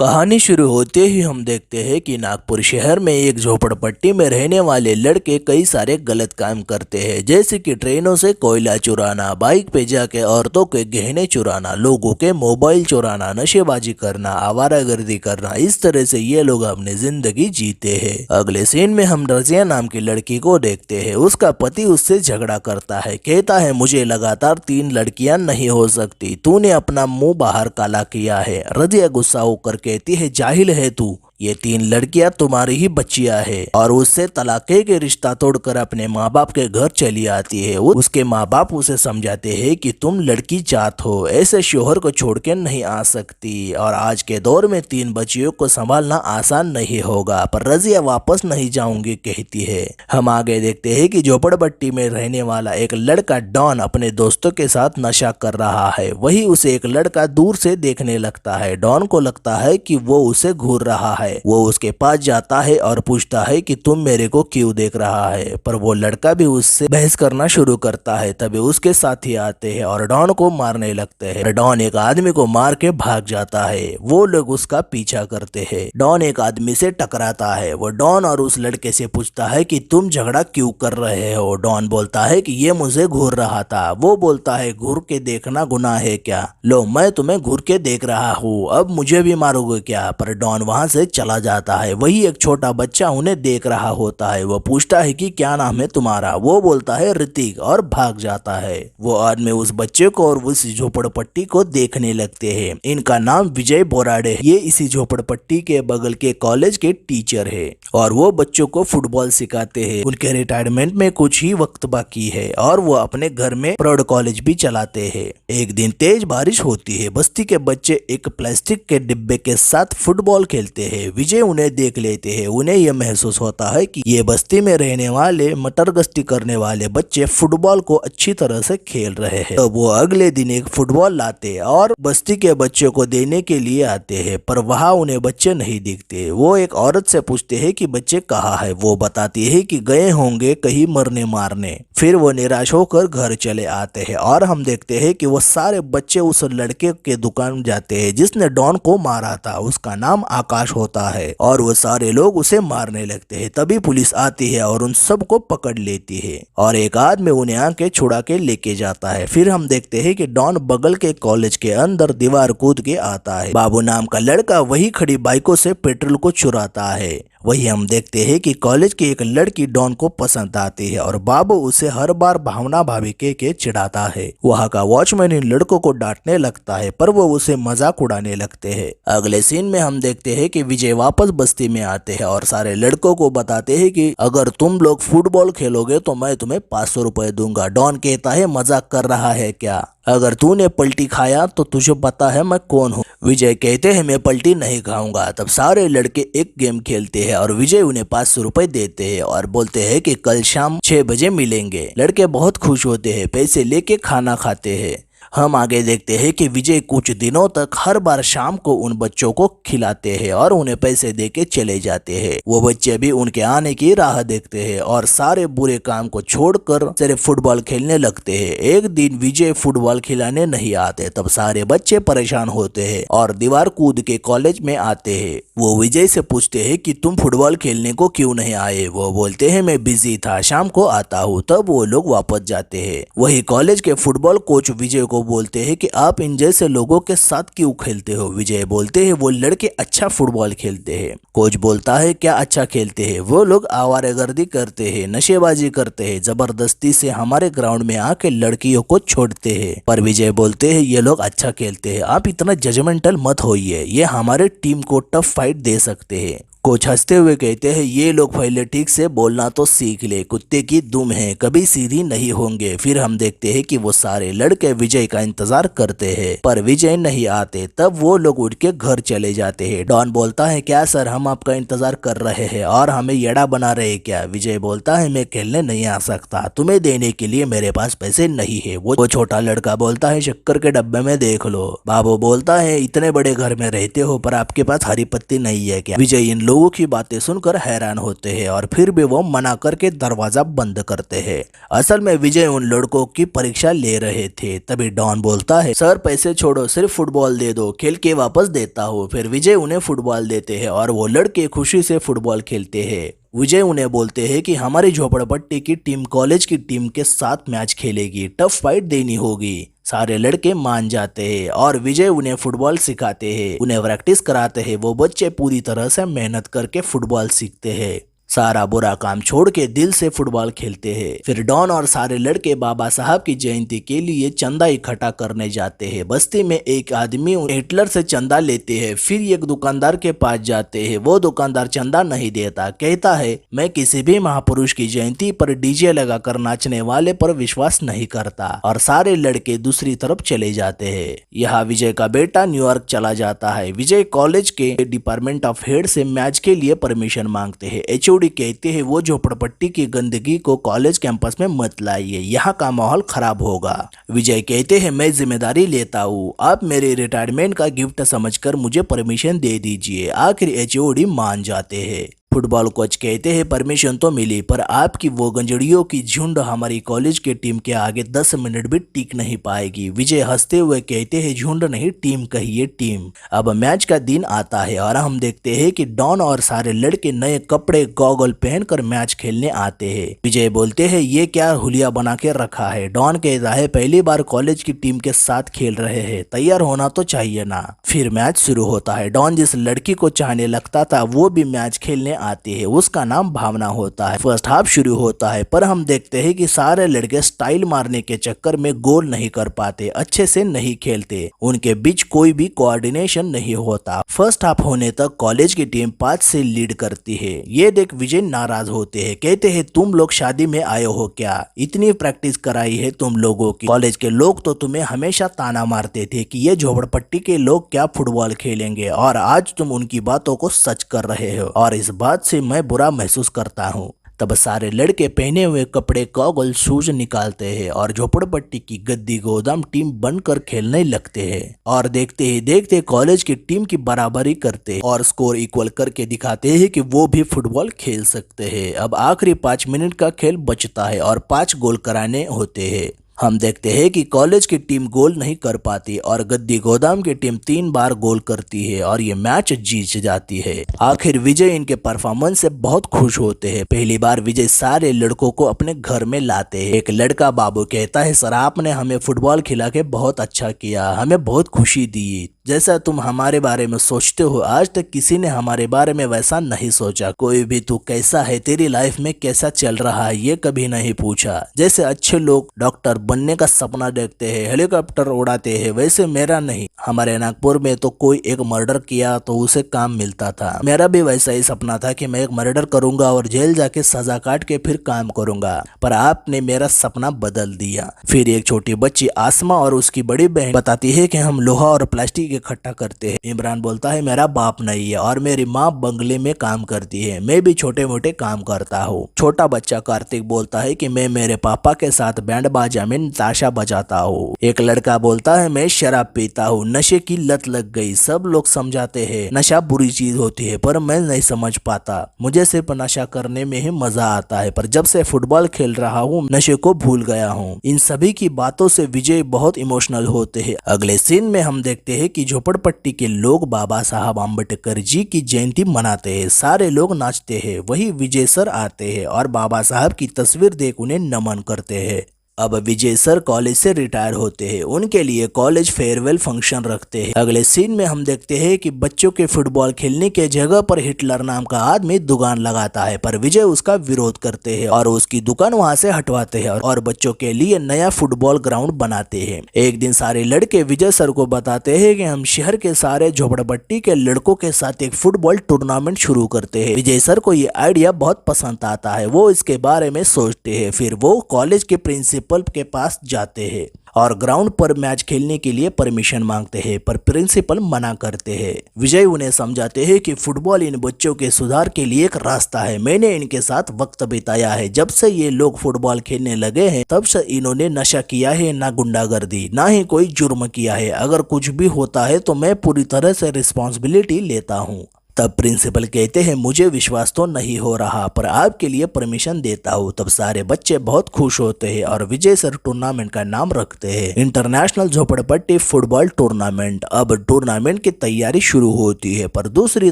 कहानी शुरू होते ही हम देखते हैं कि नागपुर शहर में एक झोपड़पट्टी में रहने वाले लड़के कई सारे गलत काम करते हैं, जैसे कि ट्रेनों से कोयला चुराना, बाइक पे जाके औरतों के गहने चुराना, लोगों के मोबाइल चुराना, नशेबाजी करना, आवारागर्दी करना। इस तरह से ये लोग अपनी जिंदगी जीते हैं। अगले सीन में हम रजिया नाम की लड़की को देखते हैं। उसका पति उससे झगड़ा करता है, कहता है मुझे लगातार 3 लड़कियां नहीं हो सकती, तूने अपना मुंह बाहर काला किया है। रजिया गुस्सा होकर कहती है जाहिल है तू, ये 3 लड़कियां तुम्हारी ही बच्चियां है, और उससे तलाके के रिश्ता तोड़कर अपने माँ बाप के घर चली आती है। उसके माँ बाप उसे समझाते हैं कि तुम लड़की जात हो, ऐसे शोहर को छोड़ के नहीं आ सकती, और आज के दौर में 3 बच्चियों को संभालना आसान नहीं होगा। पर रजिया वापस नहीं जाऊंगी कहती है। हम आगे देखते हैं कि झोपड़पट्टी में रहने वाला एक लड़का डॉन अपने दोस्तों के साथ नशा कर रहा है। वही उसे एक लड़का दूर से देखने लगता है। डॉन को लगता है कि वो उसे घूर रहा है। वो उसके पास जाता है और पूछता है कि तुम मेरे को क्यों देख रहा है, पर वो लड़का भी उससे बहस करना शुरू करता है। तभी उसके साथी आते हैं और डॉन को मारने लगते हैं। डॉन एक आदमी को मार के भाग जाता है। वो लोग उसका पीछा करते हैं। डॉन एक आदमी से टकराता है। वो डॉन और उस लड़के से पूछता है कि तुम झगड़ा क्यों कर रहे हो। डॉन बोलता है कि ये मुझे घूर रहा था। वो बोलता है घूर के देखना गुनाह है क्या, लो मैं तुम्हें घूर के देख रहा हूँ, अब मुझे भी मारोगे क्या। पर डॉन वहां से चला जाता है। वही एक छोटा बच्चा उन्हें देख रहा होता है। वो पूछता है कि क्या नाम है तुम्हारा। वो बोलता है ऋतिक, और भाग जाता है। वो आदमी उस बच्चे को और उस झोपड़पट्टी को देखने लगते हैं। इनका नाम विजय बोराडे। ये इसी झोपड़पट्टी के बगल के कॉलेज के टीचर है, और वो बच्चों को फुटबॉल सिखाते हैं। उनके रिटायरमेंट में कुछ ही वक्त बाकी है, और वो अपने घर में प्रौढ़ कॉलेज भी चलाते हैं। एक दिन तेज बारिश होती है। बस्ती के बच्चे एक प्लास्टिक के डिब्बे के साथ फुटबॉल खेलते हैं। विजय उन्हें देख लेते हैं। उन्हें यह महसूस होता है कि ये बस्ती में रहने वाले मटरगश्ती करने वाले बच्चे फुटबॉल को अच्छी तरह से खेल रहे हैं। तो वो अगले दिन एक फुटबॉल लाते और बस्ती के बच्चों को देने के लिए आते हैं, पर वहाँ उन्हें बच्चे नहीं दिखते। वो एक औरत से पूछते हैं कि बच्चे कहाँ है। वो बताती है कि गए होंगे कहीं मरने मारने। फिर वो निराश होकर घर चले आते हैं, और हम देखते हैं कि वो सारे बच्चे उस लड़के के दुकान जाते हैं जिसने डॉन को मारा था। उसका नाम आकाश होता है, और वो सारे लोग उसे मारने लगते हैं। तभी पुलिस आती है और उन सबको पकड़ लेती है, और एक आदमी उन्हें आके छुड़ा के लेके जाता है। फिर हम देखते हैं कि डॉन बगल के कॉलेज के अंदर दीवार कूद के आता है। बाबू नाम का लड़का वही खड़ी बाइकों से पेट्रोल को चुराता है। वही हम देखते हैं कि कॉलेज की एक लड़की डॉन को पसंद आती है, और बाबू उसे हर बार भावना भाभी के चिढ़ाता है। वहाँ का वॉचमैन इन लड़कों को डांटने लगता है, पर वो उसे मजाक उड़ाने लगते हैं। अगले सीन में हम देखते हैं कि विजय वापस बस्ती में आते हैं और सारे लड़कों को बताते हैं कि अगर तुम लोग फुटबॉल खेलोगे तो मैं तुम्हें 500 रुपए दूंगा। डॉन कहता है मजाक कर रहा है क्या, अगर तूने पलटी खाया तो तुझे पता है मैं कौन हूँ। विजय कहते हैं मैं पलटी नहीं खाऊंगा। तब सारे लड़के एक गेम खेलते हैं, और विजय उन्हें 500 रुपए देते हैं और बोलते हैं कि कल शाम 6 बजे मिलेंगे। लड़के बहुत खुश होते हैं, पैसे लेके खाना खाते हैं। हम आगे देखते हैं कि विजय कुछ दिनों तक हर बार शाम को उन बच्चों को खिलाते हैं और उन्हें पैसे देके चले जाते हैं। वो बच्चे भी उनके आने की राह देखते हैं और सारे बुरे काम को छोड़कर सिर्फ फुटबॉल खेलने लगते हैं। एक दिन विजय फुटबॉल खिलाने नहीं आते। तब सारे बच्चे परेशान होते हैं और दीवार कूद के कॉलेज में आते हैं। वो विजय से पूछते हैं कि तुम फुटबॉल खेलने को क्यों नहीं आए। वो बोलते हैं मैं बिजी था, शाम को आता हूँ। तब वो लोग वापस जाते हैं। वही कॉलेज के फुटबॉल कोच विजय को बोलते हैं कि आप इन जैसे लोगों के साथ क्यों खेलते हो। विजय बोलते हैं वो लड़के अच्छा फुटबॉल खेलते हैं। कोच बोलता है क्या अच्छा खेलते हैं, वो लोग आवारागर्दी करते हैं, नशेबाजी करते हैं, जबरदस्ती से हमारे ग्राउंड में आके लड़कियों को छोड़ते हैं। पर विजय बोलते हैं ये लोग अच्छा खेलते हैं, आप इतना जजमेंटल मत होइए, ये हमारे टीम को टफ फाइट दे सकते हैं। कोच हंसते हुए कहते हैं ये लोग पहले ठीक से बोलना तो सीख ले, कुत्ते की दुम है, कभी सीधी नहीं होंगे। फिर हम देखते हैं कि वो सारे लड़के विजय का इंतजार करते हैं, पर विजय नहीं आते। तब वो लोग उठ के घर चले जाते हैं। डॉन बोलता है क्या सर, हम आपका इंतजार कर रहे हैं और हमें येड़ा बना रहे क्या। विजय बोलता है मैं खेलने नहीं आ सकता, तुम्हें देने के लिए मेरे पास पैसे नहीं है। वो छोटा लड़का बोलता है शक्कर के डब्बे में देख लो। बाबू बोलता है इतने बड़े घर में रहते हो पर आपके पास हरी पत्ती नहीं है क्या। विजय इन लोगों की बातें सुनकर हैरान होते हैं और फिर भी वो मना करके दरवाजा बंद करते हैं। असल में विजय उन लड़कों की परीक्षा ले रहे थे। तभी डॉन बोलता है, सर पैसे छोड़ो, सिर्फ फुटबॉल दे दो, खेल के वापस देता हूँ। फिर विजय उन्हें फुटबॉल देते हैं और वो लड़के खुशी से फुटबॉल खेलते हैं। विजय उन्हें बोलते हैं कि हमारी झोपड़पट्टी की टीम कॉलेज की टीम के साथ मैच खेलेगी, टफ फाइट देनी होगी। सारे लड़के मान जाते हैं और विजय उन्हें फुटबॉल सिखाते हैं, उन्हें प्रैक्टिस कराते हैं। वो बच्चे पूरी तरह से मेहनत करके फुटबॉल सीखते हैं, सारा बुरा काम छोड़ के दिल से फुटबॉल खेलते हैं। फिर डॉन और सारे लड़के बाबा साहब की जयंती के लिए चंदा इकट्ठा करने जाते हैं। बस्ती में एक आदमी हिटलर से चंदा लेते हैं, फिर एक दुकानदार के पास जाते हैं। वो दुकानदार चंदा नहीं देता, कहता है मैं किसी भी महापुरुष की जयंती पर डीजे लगाकर नाचने वाले पर विश्वास नहीं करता, और सारे लड़के दूसरी तरफ चले जाते हैं। यहाँ विजय का बेटा न्यूयॉर्क चला जाता है। विजय कॉलेज के डिपार्टमेंट ऑफ हेड से मैच के लिए परमिशन मांगते हैं। कहते हैं वो झोपड़पट्टी की गंदगी को कॉलेज कैंपस में मत लाइए, यहाँ का माहौल खराब होगा। विजय कहते हैं मैं जिम्मेदारी लेता हूँ, आप मेरे रिटायरमेंट का गिफ्ट समझकर मुझे परमिशन दे दीजिए। आखिर एचओडी मान जाते हैं। फुटबॉल कोच कहते हैं परमिशन तो मिली, पर आपकी वो गंजड़ियों की झुंड हमारी कॉलेज के टीम के आगे 10 मिनट भी टिक नहीं पाएगी। विजय हंसते हुए कहते हैं झुंड नहीं, टीम कहिए टीम। अब मैच का दिन आता है और हम देखते हैं कि डॉन और सारे लड़के नए कपड़े गॉगल पहनकर मैच खेलने आते हैं। विजय बोलते हैं ये क्या हुलिया बना के रखा है। डॉन कहता है पहली बार कॉलेज की टीम के साथ खेल रहे हैं, तैयार होना तो चाहिए ना। फिर मैच शुरू होता है। डॉन जिस लड़की को चाहने लगता था वो भी मैच खेलने आती है, उसका नाम भावना होता है। फर्स्ट हाफ शुरू होता है, पर हम देखते हैं कि सारे लड़के स्टाइल मारने के चक्कर में गोल नहीं कर पाते, अच्छे से नहीं खेलते, उनके बीच कोई भी कोऑर्डिनेशन नहीं होता। फर्स्ट हाफ होने तक कॉलेज की टीम 5 से लीड करती है। ये देख विजय नाराज होते हैं, कहते हैं तुम लोग शादी में आए हो क्या, इतनी प्रैक्टिस कराई है तुम लोगों की। कॉलेज के लोग तो तुम्हें हमेशा ताना मारते थे कि ये झोपड़पट्टी के लोग क्या फुटबॉल खेलेंगे, और आज तुम उनकी बातों को सच कर रहे हो, और इस बात से मैं बुरा महसूस करता हूँ। तब सारे लड़के पहने हुए कपड़े गॉगल शूज निकालते हैं और झोपड़पट्टी की गद्दी गोदाम टीम बनकर खेलने लगते हैं, और देखते ही देखते कॉलेज की टीम की बराबरी करते हैं और स्कोर इक्वल करके दिखाते हैं कि वो भी फुटबॉल खेल सकते हैं। अब आखिरी 5 मिनट का खेल बचता है और 5 गोल कराने होते हैं। हम देखते हैं कि कॉलेज की टीम गोल नहीं कर पाती और गद्दी गोदाम की टीम 3 बार गोल करती है और ये मैच जीत जाती है। आखिर विजय इनके परफॉर्मेंस से बहुत खुश होते हैं। पहली बार विजय सारे लड़कों को अपने घर में लाते हैं। एक लड़का बाबू कहता है सर आपने हमें फुटबॉल खिला के बहुत अच्छा किया, हमें बहुत खुशी दी। जैसा तुम हमारे बारे में सोचते हो आज तक किसी ने हमारे बारे में वैसा नहीं सोचा। कोई भी तू कैसा है, तेरी लाइफ में कैसा चल रहा है, ये कभी नहीं पूछा। जैसे अच्छे लोग डॉक्टर बनने का सपना देखते हैं, हेलीकॉप्टर उड़ाते हैं, वैसे मेरा नहीं। हमारे नागपुर में तो कोई एक मर्डर किया तो उसे काम मिलता था। मेरा भी वैसा ही सपना था कि मैं एक मर्डर करूंगा और जेल जाके सजा काट के फिर काम करूंगा, पर आपने मेरा सपना बदल दिया। फिर एक छोटी बच्ची आसमा और उसकी बड़ी बहन बताती है कि हम लोहा और प्लास्टिक इकट्ठा करते हैं। इमरान बोलता है मेरा बाप नहीं है और मेरी माँ बंगले में काम करती है, मैं भी छोटे मोटे काम करता हूँ। छोटा बच्चा कार्तिक बोलता है कि मैं मेरे पापा के साथ बैंड बाजा में ताशा बजाता हूँ। एक लड़का बोलता है मैं शराब पीता हूँ, नशे की लत लग गई। सब लोग समझाते हैं नशा बुरी चीज होती है, पर मैं नहीं समझ पाता। मुझे सिर्फ नशा करने में ही मजा आता है, पर जब से फुटबॉल खेल रहा हूँ नशे को भूल गया हूँ। इन सभी की बातों से विजय बहुत इमोशनल होते हैं। अगले सीन में हम देखते हैं कि झोपड़पट्टी के लोग बाबा साहब आम्बेडकर जी की जयंती मनाते हैं। सारे लोग नाचते हैं। वही विजय सर आते हैं और बाबा साहब की तस्वीर देख उन्हें नमन करते हैं। अब विजय सर कॉलेज से रिटायर होते हैं, उनके लिए कॉलेज फेयरवेल फंक्शन रखते हैं। अगले सीन में हम देखते हैं कि बच्चों के फुटबॉल खेलने के जगह पर हिटलर नाम का आदमी दुकान लगाता है, पर विजय उसका विरोध करते हैं और उसकी दुकान वहां से हटवाते हैं और बच्चों के लिए नया फुटबॉल ग्राउंड बनाते हैं। एक दिन सारे लड़के विजय सर को बताते हैं कि हम शहर के सारे झोपड़पट्टी के लड़कों के साथ एक फुटबॉल टूर्नामेंट शुरू करते हैं। विजय सर को ये आइडिया बहुत पसंद आता है, वो इसके बारे में सोचते हैं। फिर वो कॉलेज के प्रिंसिपल के पास जाते हैं और ग्राउंड पर मैच खेलने के लिए परमिशन मांगते हैं, पर प्रिंसिपल मना करते हैं। विजय उन्हें समझाते हैं कि फुटबॉल इन बच्चों के सुधार के लिए एक रास्ता है। मैंने इनके साथ वक्त बिताया है। जब से ये लोग फुटबॉल खेलने लगे हैं तब से इन्होंने नशा किया है, ना गुंडागर्दी, ना ही कोई जुर्म किया है। अगर कुछ भी होता है तो मैं पूरी तरह से रिस्पॉन्सिबिलिटी लेता हूँ। तब प्रिंसिपल कहते हैं मुझे विश्वास तो नहीं हो रहा पर आपके लिए परमिशन देता हूँ। तब सारे बच्चे बहुत खुश होते हैं और विजय सर टूर्नामेंट का नाम रखते हैं इंटरनेशनल झोपड़पट्टी फुटबॉल टूर्नामेंट। अब टूर्नामेंट की तैयारी शुरू होती है पर दूसरी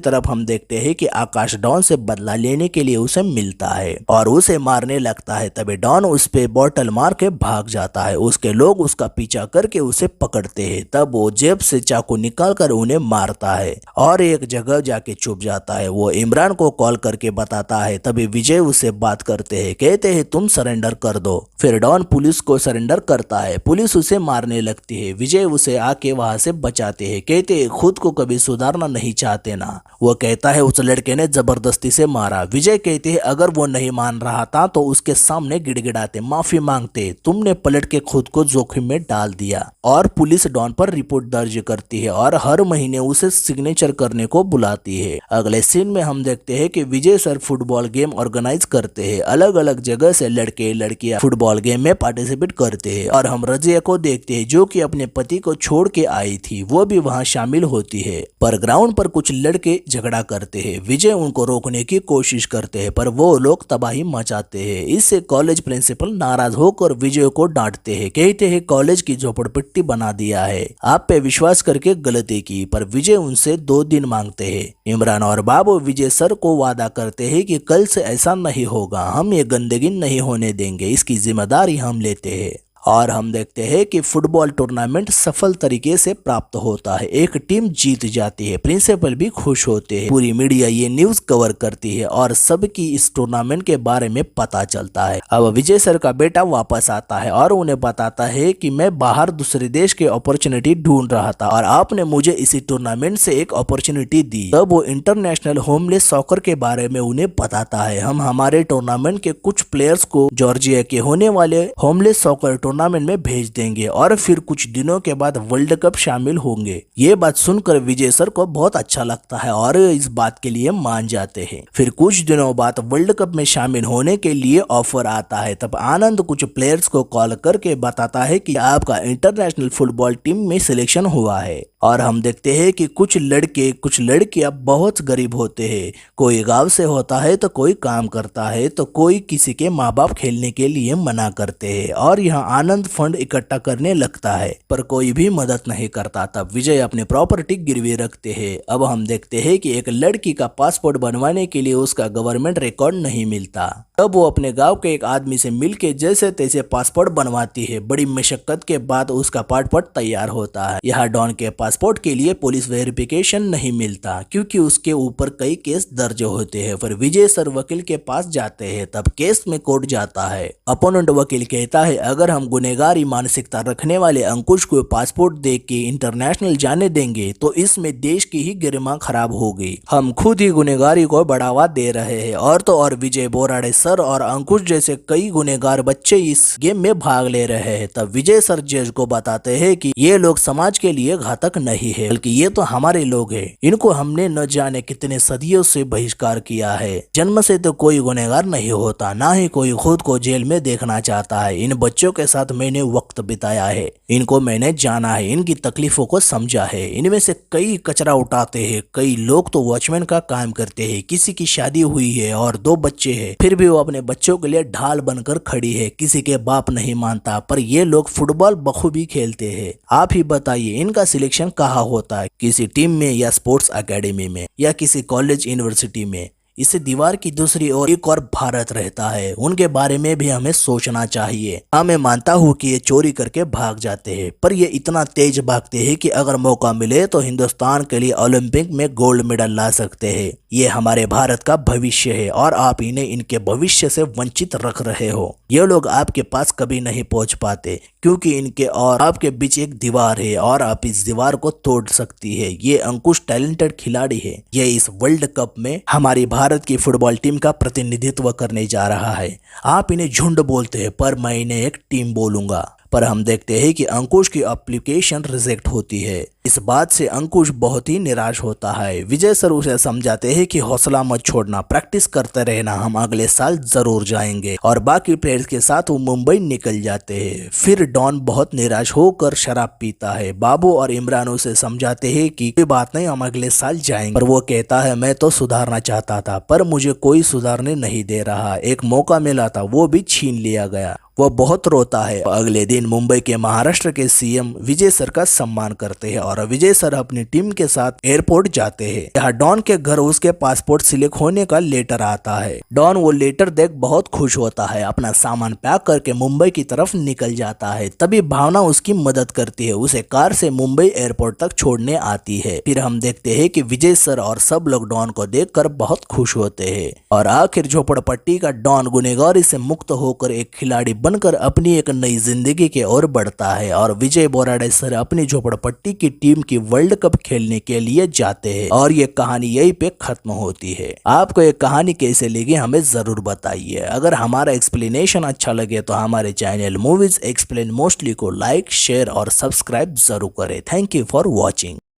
तरफ हम देखते हैं कि आकाश डॉन से बदला लेने के लिए उसे मिलता है और उसे मारने लगता है। तभी डॉन उस पे बॉटल मार के भाग जाता है। उसके लोग उसका पीछा करके उसे पकड़ते हैं। तब वो जेब से चाकू निकाल कर उन्हें मारता है और एक जगह जाके छुप जाता है। वो इमरान को कॉल करके बताता है। तभी विजय उसे बात करते हैं, कहते हैं तुम सरेंडर कर दो। फिर डॉन पुलिस को सरेंडर करता है। पुलिस उसे मारने लगती है। विजय उसे आके वहां से बचाते हैं। कहते हैं खुद को कभी सुधारना नहीं चाहते ना। वो कहता है उस लड़के ने जबरदस्ती से मारा। विजय कहते हैं अगर वो नहीं मान रहा था तो उसके सामने गिड़गिड़ाते, माफी मांगते, तुमने पलट के खुद को जोखिम में डाल दिया। और पुलिस डॉन पर रिपोर्ट दर्ज करती है और हर महीने उसे सिग्नेचर करने को बुलाती है। अगले सीन में हम देखते हैं कि विजय सर फुटबॉल गेम ऑर्गेनाइज करते हैं। अलग अलग जगह से लड़के लड़कियां फुटबॉल गेम में पार्टिसिपेट करते हैं और हम रजिया को देखते हैं जो कि अपने पति को छोड़ के आई थी, वो भी वहां शामिल होती है। पर ग्राउंड पर कुछ लड़के झगड़ा करते हैं। विजय उनको रोकने की कोशिश करते हैं पर वो लोग तबाही मचाते हैं। इससे कॉलेज प्रिंसिपल नाराज होकर विजय को डांटते हैं, कहते हैं कॉलेज की झोपड़पट्टी बना दिया है, आप पे विश्वास करके गलती की। पर विजय उनसे 2 दिन मांगते हैं। इमरान और बाबू विजय सर को वादा करते हैं कि कल से ऐसा नहीं होगा, हम ये गंदगी नहीं होने देंगे, इसकी जिम्मेदारी हम लेते हैं। और हम देखते हैं कि फुटबॉल टूर्नामेंट सफल तरीके से प्राप्त होता है। एक टीम जीत जाती है, प्रिंसिपल भी खुश होते हैं, पूरी मीडिया ये न्यूज कवर करती है और सबकी इस टूर्नामेंट के बारे में पता चलता है। अब विजय सर का बेटा वापस आता है और उन्हें बताता है कि मैं बाहर दूसरे देश के अपॉर्चुनिटी ढूंढ रहा था और आपने मुझे इसी टूर्नामेंट से एक अपॉर्चुनिटी दी। तब वो इंटरनेशनल होमलेस सॉकर के बारे में उन्हें बताता है। हम हमारे टूर्नामेंट के कुछ प्लेयर्स को जॉर्जिया के होने वाले होमलेस सॉकर टूर्नामेंट में भेज देंगे और फिर कुछ दिनों के बाद वर्ल्ड कप शामिल होंगे। ये बात सुनकर विजय सर को बहुत अच्छा लगता है और इस बात के लिए मान जाते हैं। फिर कुछ दिनों बाद वर्ल्ड कप में शामिल होने के लिए ऑफर आता है। तब आनंद कुछ प्लेयर्स को कॉल करके बताता है कि आपका इंटरनेशनल फुटबॉल टीम में सिलेक्शन हुआ है। और हम देखते हैं कि कुछ लड़के कुछ लड़कियां बहुत गरीब होते हैं। कोई गांव से होता है तो कोई काम करता है तो कोई किसी के माँ बाप खेलने के लिए मना करते हैं और यहाँ आनंद फंड इकट्ठा करने लगता है पर कोई भी मदद नहीं करता। तब विजय अपनी प्रॉपर्टी गिरवी रखते हैं। अब हम देखते हैं कि एक लड़की का पासपोर्ट बनवाने के लिए उसका गवर्नमेंट रिकॉर्ड नहीं मिलता। तब वो अपने गांव के एक आदमी से मिलके जैसे तैसे पासपोर्ट बनवाती है। बड़ी मशक्कत के बाद उसका पासपोर्ट तैयार होता है। यहाँ डॉन के पासपोर्ट के लिए पुलिस वेरिफिकेशन नहीं मिलता क्योंकि उसके ऊपर कई केस दर्ज होते हैं। फिर विजय सर वकील के पास जाते हैं। तब केस में कोर्ट जाता है। अपोनेंट वकील कहता है अगर हम गुनहगारी मानसिकता रखने वाले अंकुश को पासपोर्ट दे के इंटरनेशनल जाने देंगे तो इसमें देश की ही गरिमा खराब होगी। हम खुद ही गुनहगारी को बढ़ावा दे रहे हैं। और तो और विजय बोराडे सर और अंकुश जैसे कई गुनहगार बच्चे इस गेम में भाग ले रहे हैं। तब विजय सर जज को बताते हैं कि ये लोग समाज के लिए घातक नहीं है बल्कि ये तो हमारे लोग हैं। इनको हमने न जाने कितने सदियों से बहिष्कार किया है। जन्म से तो कोई गुनहगार नहीं होता, ना ही कोई खुद को जेल में देखना चाहता है। इन बच्चों के साथ मैंने वक्त बिताया है, इनको मैंने जाना है, इनकी तकलीफों को समझा है। इनमें से कई कचरा उठाते हैं, कई लोग तो वॉचमैन का काम करते हैं, किसी की शादी हुई है और 2 बच्चे हैं फिर भी वो अपने बच्चों के लिए ढाल बनकर खड़ी है। किसी के बाप नहीं मानता पर ये लोग फुटबॉल बखूबी खेलते हैं। आप ही बताइए इनका सिलेक्शन कहाँ होता है, किसी टीम में या स्पोर्ट्स एकेडमी में या किसी कॉलेज यूनिवर्सिटी में। इसे दीवार की दूसरी ओर एक और भारत रहता है, उनके बारे में भी हमें सोचना चाहिए। हाँ मैं मानता हूँ कि ये चोरी करके भाग जाते हैं पर ये इतना तेज भागते हैं कि अगर मौका मिले तो हिंदुस्तान के लिए ओलंपिक में गोल्ड मेडल ला सकते हैं। ये हमारे भारत का भविष्य है और आप इन्हें इनके भविष्य से वंचित रख रहे हो। ये लोग आपके पास कभी नहीं पहुंच पाते क्योंकि इनके और आपके बीच एक दीवार है और आप इस दीवार को तोड़ सकती है। ये अंकुश टैलेंटेड खिलाड़ी है। ये इस वर्ल्ड कप में हमारी भारत की फुटबॉल टीम का प्रतिनिधित्व करने जा रहा है। आप इन्हें झुंड बोलते हैं पर मैं इन्हें एक टीम बोलूंगा। पर हम देखते हैं कि अंकुश की एप्लीकेशन रिजेक्ट होती है। इस बात से अंकुश बहुत ही निराश होता है। विजय सर उसे समझाते हैं कि हौसला मत छोड़ना, प्रैक्टिस करते रहना, हम अगले साल जरूर जाएंगे। और बाकी प्लेयर्स के साथ वो मुंबई निकल जाते हैं। फिर डॉन बहुत निराश होकर शराब पीता है। बाबू और इमरान उसे समझाते हैं कि कोई बात नहीं, हम अगले साल जाएंगे। पर वो कहता है मैं तो सुधारना चाहता था पर मुझे कोई सुधारने नहीं दे रहा, एक मौका मिला था वो भी छीन लिया गया। वह बहुत रोता है। अगले दिन मुंबई के महाराष्ट्र के सीएम विजय सर का सम्मान करते हैं और विजय सर अपनी टीम के साथ एयरपोर्ट जाते हैं। यहाँ डॉन के घर उसके पासपोर्ट सिलेक्ट होने का लेटर आता है। डॉन वो लेटर देख बहुत खुश होता है, अपना सामान पैक करके मुंबई की तरफ निकल जाता है। तभी भावना उसकी मदद करती है, उसे कार से मुंबई एयरपोर्ट तक छोड़ने आती है। फिर हम देखते हैं कि विजय सर और सब लोग डॉन को देखकर बहुत खुश होते हैं और आखिर झोपड़पट्टी का डॉन गुनहगारी से मुक्त होकर एक खिलाड़ी बनकर अपनी एक नई जिंदगी की ओर बढ़ता है। और विजय बोराडे सर अपनी झोपड़पट्टी की टीम की वर्ल्ड कप खेलने के लिए जाते हैं और ये कहानी यहीं पे खत्म होती है। आपको ये कहानी कैसे लगी हमें जरूर बताइए। अगर हमारा एक्सप्लेनेशन अच्छा लगे तो हमारे चैनल मूवीज एक्सप्लेन मोस्टली को लाइक, शेयर और सब्सक्राइब जरूर करें। Thank you for watching.